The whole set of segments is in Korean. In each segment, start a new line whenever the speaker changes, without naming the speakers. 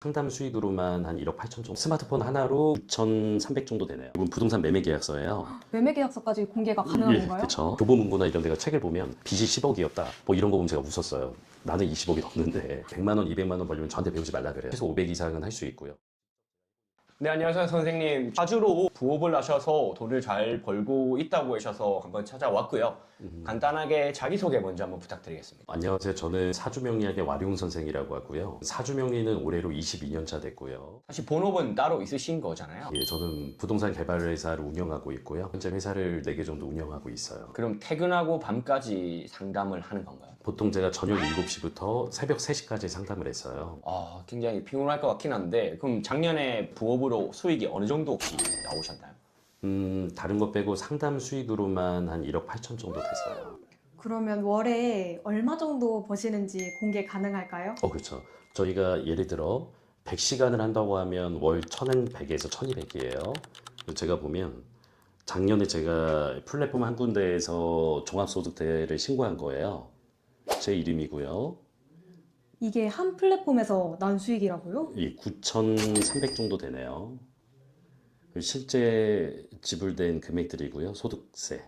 상담 수익으로만 한 1억 8천 정도. 스마트폰 하나로 2,300 정도 되네요. 이건 부동산 매매 계약서예요.
매매 계약서까지 공개가 가능한
예,
건가요?
그렇죠. 교보문고나 이런 데가 책을 보면 빚이 10억이었다. 뭐 이런 거 보면 제가 웃었어요. 나는 20억이 넘는데 100만 원, 200만 원 벌려면 저한테 배우지 말라 그래요. 최소 500 이상은 할 수 있고요.
네, 안녕하세요, 선생님. 사주로 부업을 하셔서 돈을 잘 벌고 있다고 하셔서 한번 찾아왔고요. 간단하게 자기소개 먼저 한번 부탁드리겠습니다.
안녕하세요. 저는 사주명리학의 와룡 선생이라고 하고요. 사주명리는 올해로 22년 차 됐고요.
사실 본업은 따로 있으신 거잖아요.
예, 저는 부동산 개발 회사를 운영하고 있고요. 현재 회사를 4개 정도 운영하고 있어요.
그럼 퇴근하고 밤까지 상담을 하는 건가요?
보통 제가 저녁 7시부터 새벽 3시까지 상담을 했어요.
굉장히 피곤할 것 같긴 한데, 그럼 작년에 부업으로 수익이 어느 정도 혹시 나오셨나요?
다른 것 빼고 상담 수익으로만 한 1억 8천 정도 됐어요.
그러면 월에 얼마 정도 버시는지 공개 가능할까요?
그렇죠. 저희가 예를 들어 100시간을 한다고 하면 월 1,100에서 1,200이에요. 제가 보면 작년에 제가 플랫폼 한 군데에서 종합소득세를 신고한 거예요. 제 이름이고요.
이게 한 플랫폼에서 난 수익이라고요?
이 9,300 정도 되네요. 실제 지불된 금액들이고요. 소득세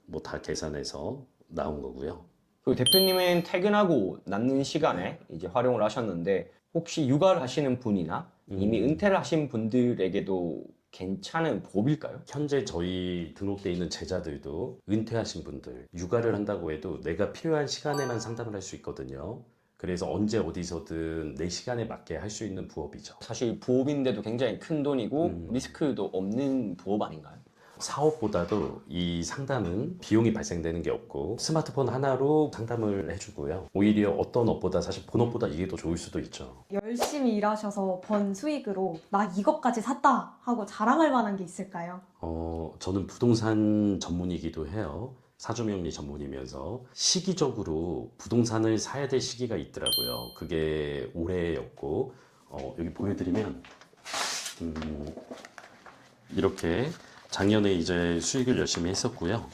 뭐 다 계산해서 나온 거고요.
그 대표님은 퇴근하고 남는 시간에 이제 활용을 하셨는데, 혹시 육아를 하시는 분이나 이미 은퇴를 하신 분들에게도 괜찮은 부업일까요?
현재 저희 등록돼 있는 제자들도 은퇴하신 분들 육아를 한다고 해도 내가 필요한 시간에만 상담을 할 수 있거든요. 그래서 언제 어디서든 내 시간에 맞게 할 수 있는 부업이죠.
사실 부업인데도 굉장히 큰 돈이고 리스크도 없는 부업 아닌가요?
사업보다도 이 상담은 비용이 발생되는 게 없고 스마트폰 하나로 상담을 해주고요. 오히려 어떤 업보다 사실 본업보다 이게 더 좋을 수도 있죠.
열심히 일하셔서 번 수익으로 나 이것까지 샀다 하고 자랑할 만한 게 있을까요?
저는 부동산 전문이기도 해요. 사주명리 전문이면서 시기적으로 부동산을 사야 될 시기가 있더라고요. 그게 올해였고 여기 보여드리면 이렇게 작년에 이제 수익을 열심히 했었고요.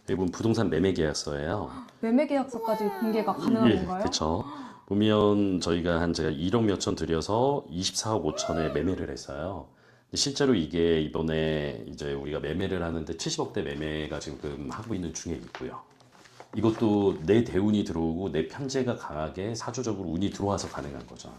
이건 부동산 매매 계약서예요.
매매 계약서까지 공개가 가능한
예,
건가요?
그렇죠. 보면 저희가 제가 1억 몇천 들여서 24억 5천에 매매를 했어요. 실제로 이게 이번에 이제 우리가 매매를 하는데 70억대 매매가 지금 하고 있는 중에 있고요. 이것도 내 대운이 들어오고 내 편재가 강하게 사주적으로 운이 들어와서 가능한 거죠.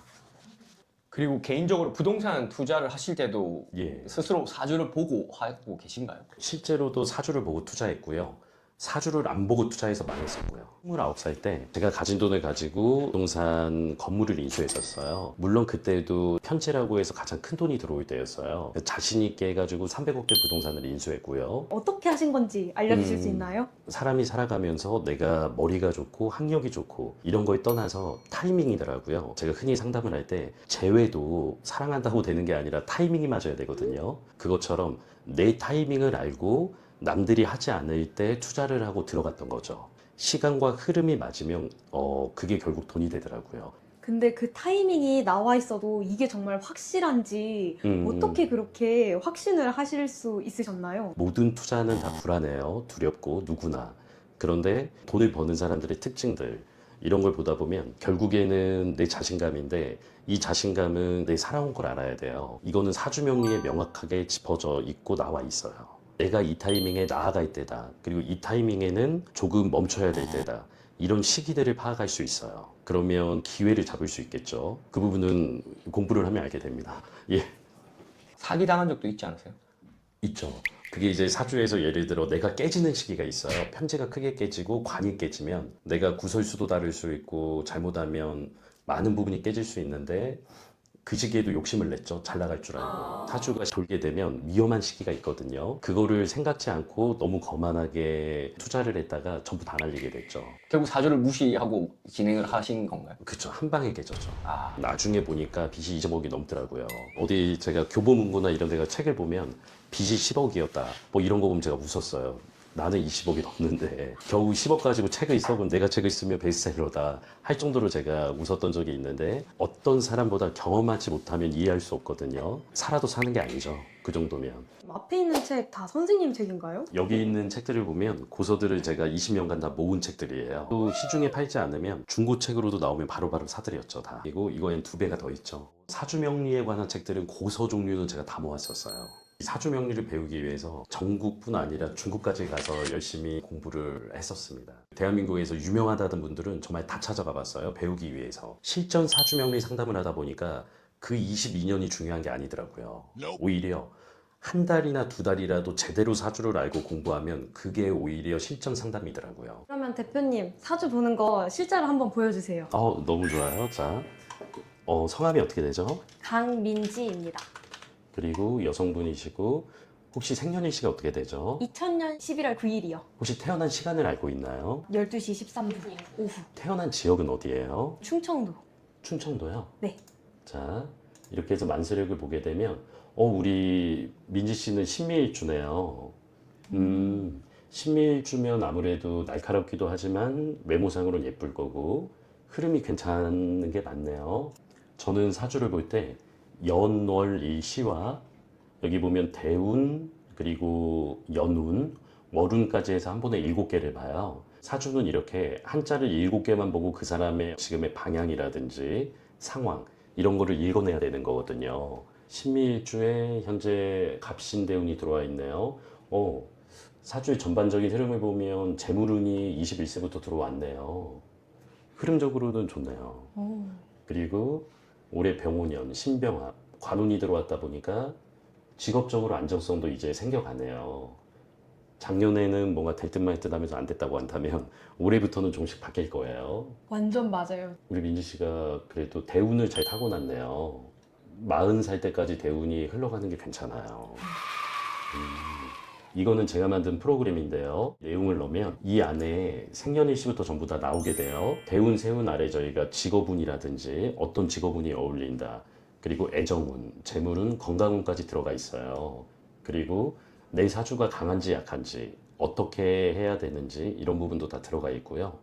그리고 개인적으로 부동산 투자를 하실 때도
예.
스스로 사주를 보고 하고 계신가요?
실제로도 사주를 보고 투자했고요. 사주를 안 보고 투자해서 망했었고요. 29살 때 제가 가진 돈을 가지고 부동산 건물을 인수했었어요. 물론 그때도 편채라고 해서 가장 큰 돈이 들어올 때였어요. 자신 있게 해가지고 300억대 부동산을 인수했고요.
어떻게 하신 건지 알려주실 수 있나요?
사람이 살아가면서 내가 머리가 좋고 학력이 좋고 이런 거에 떠나서 타이밍이더라고요. 제가 흔히 상담을 할 때 재회도 사랑한다고 되는 게 아니라 타이밍이 맞아야 되거든요. 그것처럼 내 타이밍을 알고 남들이 하지 않을 때 투자를 하고 들어갔던 거죠. 시간과 흐름이 맞으면 그게 결국 돈이 되더라고요.
근데 그 타이밍이 나와 있어도 이게 정말 확실한지
음.
어떻게 그렇게 확신을 하실 수 있으셨나요?
모든 투자는 다 불안해요. 두렵고 누구나. 그런데 돈을 버는 사람들의 특징들 이런 걸 보다 보면 결국에는 내 자신감인데 이 자신감은 내 살아온 걸 알아야 돼요. 이거는 사주명리에 명확하게 짚어져 있고 나와 있어요. 내가 이 타이밍에 나아갈 때다. 그리고 이 타이밍에는 조금 멈춰야 될 때다. 이런 시기들을 파악할 수 있어요. 그러면 기회를 잡을 수 있겠죠. 그 부분은 공부를 하면 알게 됩니다. 예.
사기 당한 적도 있지 않으세요?
있죠. 그게 이제 사주에서 예를 들어 내가 깨지는 시기가 있어요. 편제가 크게 깨지고 관이 깨지면 내가 구설수도 다를 수 있고 잘못하면 많은 부분이 깨질 수 있는데 그 시기에도 욕심을 냈죠. 잘 나갈 줄 알고. 사주가 돌게 되면 위험한 시기가 있거든요. 그거를 생각지 않고 너무 거만하게 투자를 했다가 전부 다 날리게 됐죠.
결국 사주를 무시하고 진행을 하신 건가요?
그쵸. 한 방에 깨졌죠.
아,
나중에 보니까 빚이 20억이 넘더라고요. 어디 제가 교보문고나 이런 데가 책을 보면 빚이 10억이었다. 뭐 이런 거 보면 제가 웃었어요. 나는 20억이 넘는데 겨우 10억 가지고 책을 써 그럼 내가 책을 쓰면 베스트셀러다 할 정도로 제가 웃었던 적이 있는데 어떤 사람보다 경험하지 못하면 이해할 수 없거든요. 살아도 사는 게 아니죠. 그 정도면.
앞에 있는 책 다 선생님 책인가요?
여기 있는 책들을 보면 고서들을 제가 20년간 다 모은 책들이에요. 또 시중에 팔지 않으면 중고책으로도 나오면 바로바로 사들였죠 다. 그리고 이거엔 2배가 더 있죠. 사주명리에 관한 책들은 고서 종류는 제가 다 모았었어요. 사주명리를 배우기 위해서 전국뿐 아니라 중국까지 가서 열심히 공부를 했었습니다. 대한민국에서 유명하다던 분들은 정말 다 찾아가 봤어요. 배우기 위해서. 실전 사주명리 상담을 하다 보니까 그 22년이 중요한 게 아니더라고요. 오히려 한 달이나 2달이라도 제대로 사주를 알고 공부하면 그게 오히려 실전 상담이더라고요.
그러면 대표님 사주 보는 거 실제로 한번 보여주세요.
너무 좋아요. 자, 성함이 어떻게 되죠?
강민지입니다.
그리고 여성분이시고 혹시 생년일시가 어떻게 되죠?
2000년 11월 9일이요.
혹시 태어난 시간을 알고 있나요?
12시 13분 오후.
태어난 지역은 어디예요?
충청도.
충청도요?
네.
자, 이렇게 해서 만세력을 보게 되면 우리 민지 씨는 신미일주네요. 신미일주면 아무래도 날카롭기도 하지만 외모상으로는 예쁠 거고 흐름이 괜찮은 게 맞네요. 저는 사주를 볼 때 연월일시와 여기 보면 대운 그리고 연운 월운까지 해서 한 번에 7개를 봐요. 사주는 이렇게 한자를 7개만 보고 그 사람의 지금의 방향이라든지 상황 이런 거를 읽어내야 되는 거거든요. 신미일주에 현재 갑신대운이 들어와 있네요. 사주의 전반적인 흐름을 보면 재물운이 21세부터 들어왔네요. 흐름적으로는 좋네요.
오.
그리고 올해 병오년, 신병합, 관운이 들어왔다 보니까 직업적으로 안정성도 이제 생겨가네요. 작년에는 뭔가 될 듯 말 듯 하면서 안 됐다고 한다면 올해부터는 조금씩 바뀔 거예요.
완전 맞아요.
우리 민지 씨가 그래도 대운을 잘 타고났네요. 40살 때까지 대운이 흘러가는 게 괜찮아요. 이거는 제가 만든 프로그램인데요. 내용을 넣으면 이 안에 생년일시부터 전부 다 나오게 돼요. 대운, 세운 아래 저희가 직업운이라든지 어떤 직업운이 어울린다. 그리고 애정운, 재물운, 건강운까지 들어가 있어요. 그리고 내 사주가 강한지 약한지 어떻게 해야 되는지 이런 부분도 다 들어가 있고요.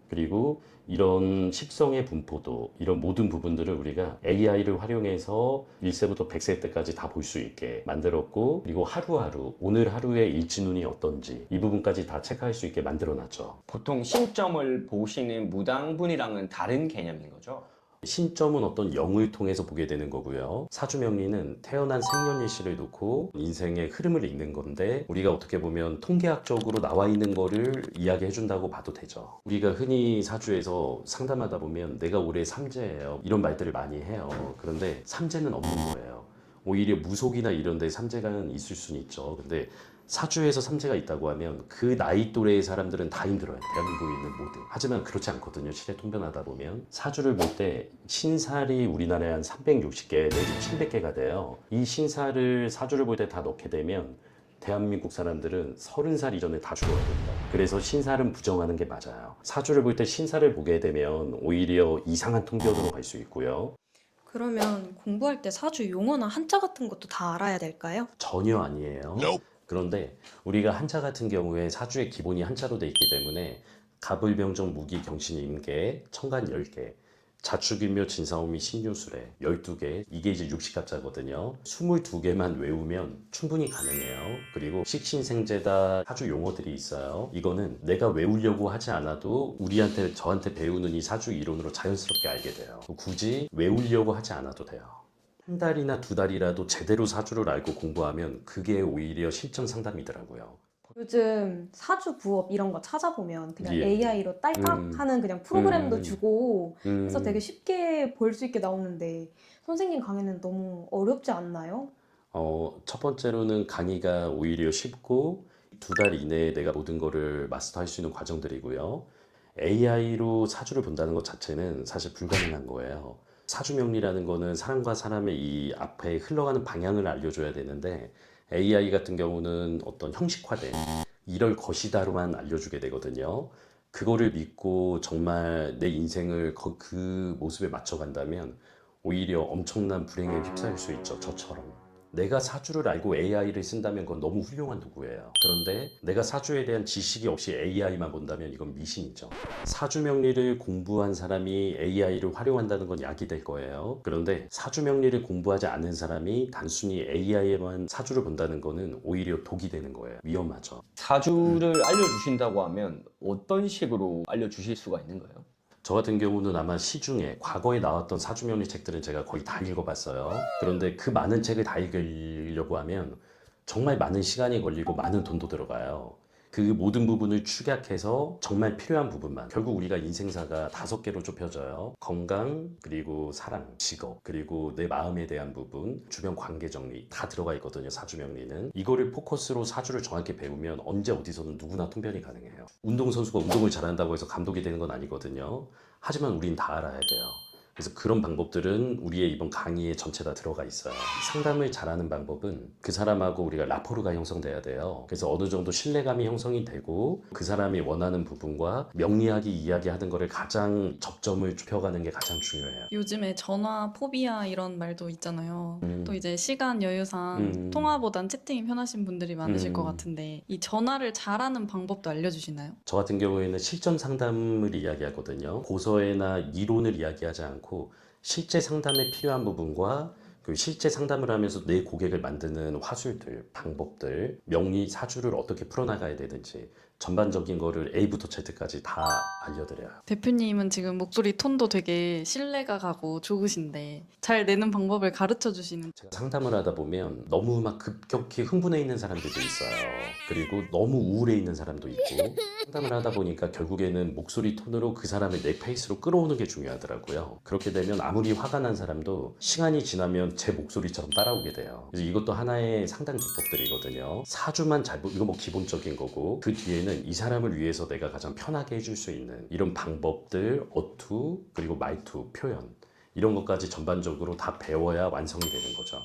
그리고 이런 십성의 분포도 이런 모든 부분들을 우리가 AI를 활용해서 1세부터 100세 때까지 다 볼 수 있게 만들었고 그리고 하루하루 오늘 하루의 일진운이 어떤지 이 부분까지 다 체크할 수 있게 만들어놨죠.
보통 신점을 보시는 무당분이랑은 다른 개념인 거죠?
신점은 어떤 영을 통해서 보게 되는 거고요. 사주명리는 태어난 생년일시를 놓고 인생의 흐름을 읽는 건데 우리가 어떻게 보면 통계학적으로 나와 있는 거를 이야기해 준다고 봐도 되죠. 우리가 흔히 사주에서 상담하다 보면 내가 올해 삼재예요. 이런 말들을 많이 해요. 그런데 삼재는 없는 거예요. 오히려 무속이나 이런 데 삼재가 있을 수는 있죠. 근데 사주에서 삼재가 있다고 하면 그 나이 또래의 사람들은 다 힘들어요. 대한민국에 있는 모두. 하지만 그렇지 않거든요. 시대 통변하다 보면. 사주를 볼 때 신살이 우리나라에 한 360개 내지 700개가 돼요. 이 신살을 사주를 볼 때 다 넣게 되면 대한민국 사람들은 30살 이전에 다 죽어야 됩니다. 그래서 신살은 부정하는 게 맞아요. 사주를 볼 때 신살을 보게 되면 오히려 이상한 통변으로 갈 수 있고요.
그러면 공부할 때 사주 용어나 한자 같은 것도 다 알아야 될까요?
전혀 아니에요. 그런데 우리가 한자 같은 경우에 사주의 기본이 한자로 돼 있기 때문에 갑을병정 무기 경신 임계 천간 10개 자축인묘 진사오미 신유술에 12개 이게 이제 육식갑자거든요. 22개만 외우면 충분히 가능해요. 그리고 식신생재다 사주 용어들이 있어요. 이거는 내가 외우려고 하지 않아도 저한테 배우는 이 사주 이론으로 자연스럽게 알게 돼요. 굳이 외우려고 하지 않아도 돼요. 한 달이나 2달이라도 제대로 사주를 알고 공부하면 그게 오히려 실전 상담이더라고요.
요즘 사주 부업 이런 거 찾아보면 그냥
예.
AI로 딸깍 하는 그냥 프로그램도
음.
주고 그래서 되게
음,
쉽게 볼 수 있게 나오는데 선생님 강의는 너무 어렵지 않나요?
첫 번째로는 강의가 오히려 쉽고 2달 이내에 내가 모든 거를 마스터할 수 있는 과정들이고요. AI로 사주를 본다는 것 자체는 사실 불가능한 거예요. 사주명리라는 거는 사람과 사람의 이 앞에 흘러가는 방향을 알려줘야 되는데 AI 같은 경우는 어떤 형식화된 이럴 것이다로만 알려주게 되거든요. 그거를 믿고 정말 내 인생을 그 모습에 맞춰간다면 오히려 엄청난 불행에 휩싸일 수 있죠. 저처럼. 내가 사주를 알고 AI를 쓴다면 그건 너무 훌륭한 도구예요. 그런데 내가 사주에 대한 지식이 없이 AI만 본다면 이건 미신이죠. 사주 명리를 공부한 사람이 AI를 활용한다는 건 약이 될 거예요. 그런데 사주 명리를 공부하지 않은 사람이 단순히 AI에만 사주를 본다는 거는 오히려 독이 되는 거예요. 위험하죠.
사주를 알려주신다고 하면 어떤 식으로 알려주실 수가 있는 거예요?
저 같은 경우는 아마 시중에 과거에 나왔던 사주명리 책들은 제가 거의 다 읽어봤어요. 그런데 그 많은 책을 다 읽으려고 하면 정말 많은 시간이 걸리고 많은 돈도 들어가요. 그 모든 부분을 축약해서 정말 필요한 부분만. 결국 우리가 인생사가 5개로 좁혀져요. 건강, 그리고 사랑, 직업, 그리고 내 마음에 대한 부분, 주변 관계 정리 다 들어가 있거든요. 사주명리는. 이거를 포커스로 사주를 정확히 배우면 언제 어디서는 누구나 통변이 가능해요. 운동선수가 운동을 잘한다고 해서 감독이 되는 건 아니거든요. 하지만 우린 다 알아야 돼요. 그래서 그런 방법들은 우리의 이번 강의에 전체 다 들어가 있어요. 상담을 잘하는 방법은 그 사람하고 우리가 라포르가 형성돼야 돼요. 그래서 어느 정도 신뢰감이 형성이 되고 그 사람이 원하는 부분과 명리학이 이야기하는 거를 가장 접점을 좁혀가는 게 가장 중요해요.
요즘에 전화 포비아 이런 말도 있잖아요. 또
음.
이제 시간 여유상 통화보단 채팅이 편하신 분들이 많으실 것 같은데 이 전화를 잘하는 방법도 알려주시나요?
저 같은 경우에는 실전 상담을 이야기하거든요. 고서에나 이론을 이야기하지 않고 실제 상담에 필요한 부분과 그 실제 상담을 하면서 내 고객을 만드는 화술들, 방법들, 명리 사주를 어떻게 풀어나가야 되는지 전반적인 거를 A부터 Z까지 다 알려드려요.
대표님은 지금 목소리 톤도 되게 신뢰가 가고 좋으신데 잘 내는 방법을 가르쳐 주시는
제가 상담을 하다 보면 너무 막 급격히 흥분해 있는 사람들도 있어요. 그리고 너무 우울해 있는 사람도 있고 상담을 하다 보니까 결국에는 목소리 톤으로 그 사람을 내 페이스로 끌어오는 게 중요하더라고요. 그렇게 되면 아무리 화가 난 사람도 시간이 지나면 제 목소리처럼 따라오게 돼요. 그래서 이것도 하나의 상담 기법들이거든요. 사주만 이거 뭐 기본적인 거고 그 뒤에는 이 사람을 위해서 내가 가장 편하게 해줄 수 있는 이런 방법들, 어투, 그리고 말투, 표현 이런 것까지 전반적으로 다 배워야 완성이 되는 거죠.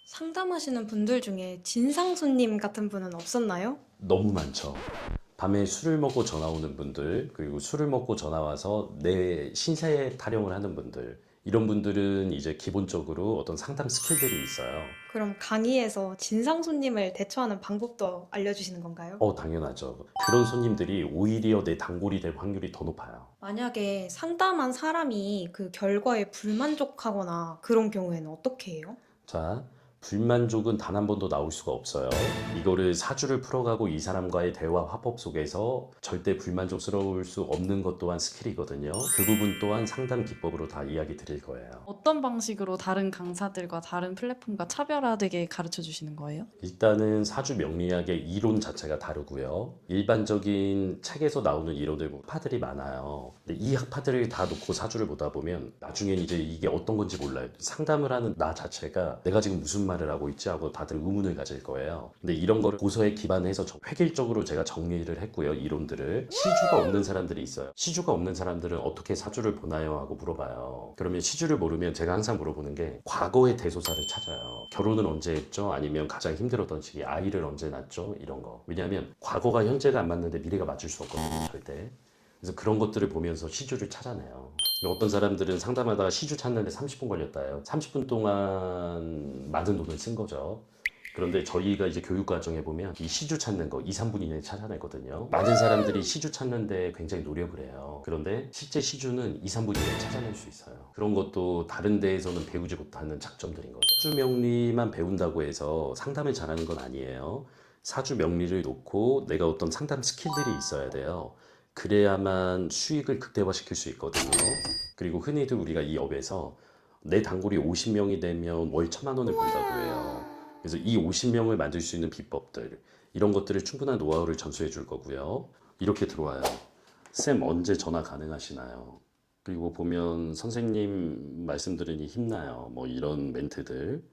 상담하시는 분들 중에 진상 손님 같은 분은 없었나요?
너무 많죠. 밤에 술을 먹고 전화 오는 분들, 그리고 술을 먹고 전화 와서 내 신세 타령을 하는 분들, 이런 분들은 이제 기본적으로 어떤 상담 스킬들이 있어요.
그럼 강의에서 진상 손님을 대처하는 방법도 알려주시는 건가요?
당연하죠. 그런 손님들이 오히려 내 단골이 될 확률이 더 높아요.
만약에 상담한 사람이 그 결과에 불만족하거나 그런 경우에는 어떻게 해요?
자, 불만족은 단 한 번도 나올 수가 없어요. 이거를 사주를 풀어가고 이 사람과의 대화 화법 속에서 절대 불만족스러울 수 없는 것 또한 스킬이거든요. 그 부분 또한 상담 기법으로 다 이야기 드릴 거예요.
어떤 방식으로 다른 강사들과 다른 플랫폼과 차별화되게 가르쳐 주시는 거예요?
일단은 사주 명리학의 이론 자체가 다르고요. 일반적인 책에서 나오는 이론들 학파들이 많아요. 근데 이 학파들을 다 놓고 사주를 보다 보면 나중엔 이제 이게 어떤 건지 몰라요. 상담을 하는 나 자체가 내가 지금 무슨 말을 하고 있지 하고 다들 의문을 가질 거예요. 근데 이런 거를 고서에 기반해서 획일적으로 제가 정리를 했고요. 이론들을. 시주가 없는 사람들이 있어요. 시주가 없는 사람들은 어떻게 사주를 보나요? 하고 물어봐요. 그러면 시주를 모르면 제가 항상 물어보는 게 과거의 대소사를 찾아요. 결혼은 언제 했죠? 아니면 가장 힘들었던 시기, 아이를 언제 낳았죠? 이런 거. 왜냐하면 과거가 현재가 안 맞는데 미래가 맞을 수 없거든요. 절대. 그래서 그런 것들을 보면서 시주를 찾아내요. 어떤 사람들은 상담하다가 시주 찾는데 30분 걸렸다요. 30분 동안 많은 돈을 쓴 거죠. 그런데 저희가 이제 교육 과정에 보면 이 시주 찾는 거 2, 3분 이내에 찾아내거든요. 많은 사람들이 시주 찾는데 굉장히 노력을 해요. 그런데 실제 시주는 2, 3분 이내에 찾아낼 수 있어요. 그런 것도 다른 데에서는 배우지 못하는 장점들인 거죠. 사주 명리만 배운다고 해서 상담을 잘하는 건 아니에요. 사주 명리를 놓고 내가 어떤 상담 스킬들이 있어야 돼요. 그래야만 수익을 극대화시킬 수 있거든요. 그리고 흔히들 우리가 이 업에서 내 단골이 50명이 되면 월 1,000만 원을 번다고 해요. 그래서 이 50명을 만들 수 있는 비법들 이런 것들을 충분한 노하우를 전수해 줄 거고요. 이렇게 들어와요. 쌤 언제 전화 가능하시나요? 그리고 보면 선생님 말씀 들으니 힘나요. 뭐 이런 멘트들.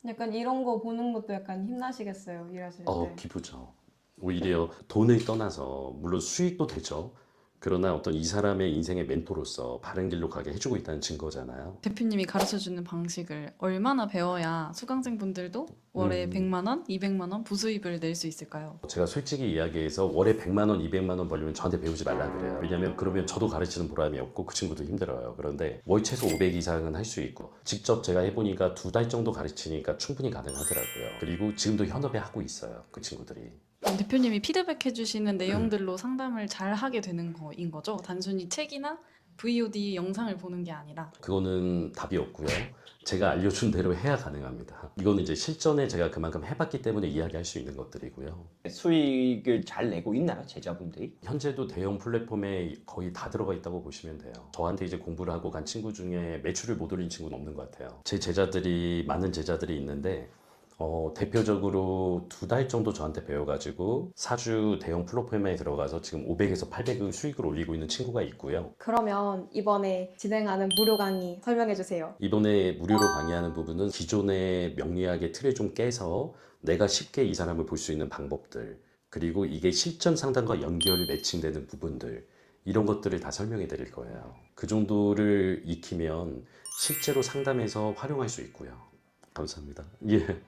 약간 이런 거 보는 것도 약간 힘나시겠어요, 일하실 때.
기쁘죠. 오히려 돈을 떠나서 물론 수익도 되죠. 그러나 어떤 이 사람의 인생의 멘토로서 바른 길로 가게 해주고 있다는 증거잖아요.
대표님이 가르쳐주는 방식을 얼마나 배워야 수강생분들도 월에 100만 원, 200만 원 부수입을 낼 수 있을까요?
제가 솔직히 이야기해서 월에 100만 원, 200만 원 벌려면 저한테 배우지 말라 그래요. 왜냐면 그러면 저도 가르치는 보람이 없고 그 친구도 힘들어요. 그런데 월 최소 500 이상은 할 수 있고 직접 제가 해보니까 2달 정도 가르치니까 충분히 가능하더라고요. 그리고 지금도 현업에 하고 있어요. 그 친구들이.
대표님이 피드백 해주시는 내용들로 상담을 잘 하게 되는 거인 거죠? 단순히 책이나 VOD 영상을 보는 게 아니라.
그거는 답이 없고요. 제가 알려준 대로 해야 가능합니다. 이거는 이제 실전에 제가 그만큼 해봤기 때문에 이야기할 수 있는 것들이고요.
수익을 잘 내고 있나요, 제자분들이?
현재도 대형 플랫폼에 거의 다 들어가 있다고 보시면 돼요. 저한테 이제 공부를 하고 간 친구 중에 매출을 못 올린 친구는 없는 것 같아요. 제 제자들이 많은 제자들이 있는데 대표적으로 2달 정도 저한테 배워가지고 사주 대형 플랫폼에 들어가서 지금 500에서 800의 수익을 올리고 있는 친구가 있고요.
그러면 이번에 진행하는 무료 강의 설명해 주세요.
이번에 무료로 강의하는 부분은 기존의 명리학의 틀을 좀 깨서 내가 쉽게 이 사람을 볼 수 있는 방법들, 그리고 이게 실전 상담과 연결 매칭되는 부분들, 이런 것들을 다 설명해 드릴 거예요. 그 정도를 익히면 실제로 상담에서 활용할 수 있고요. 감사합니다. 예.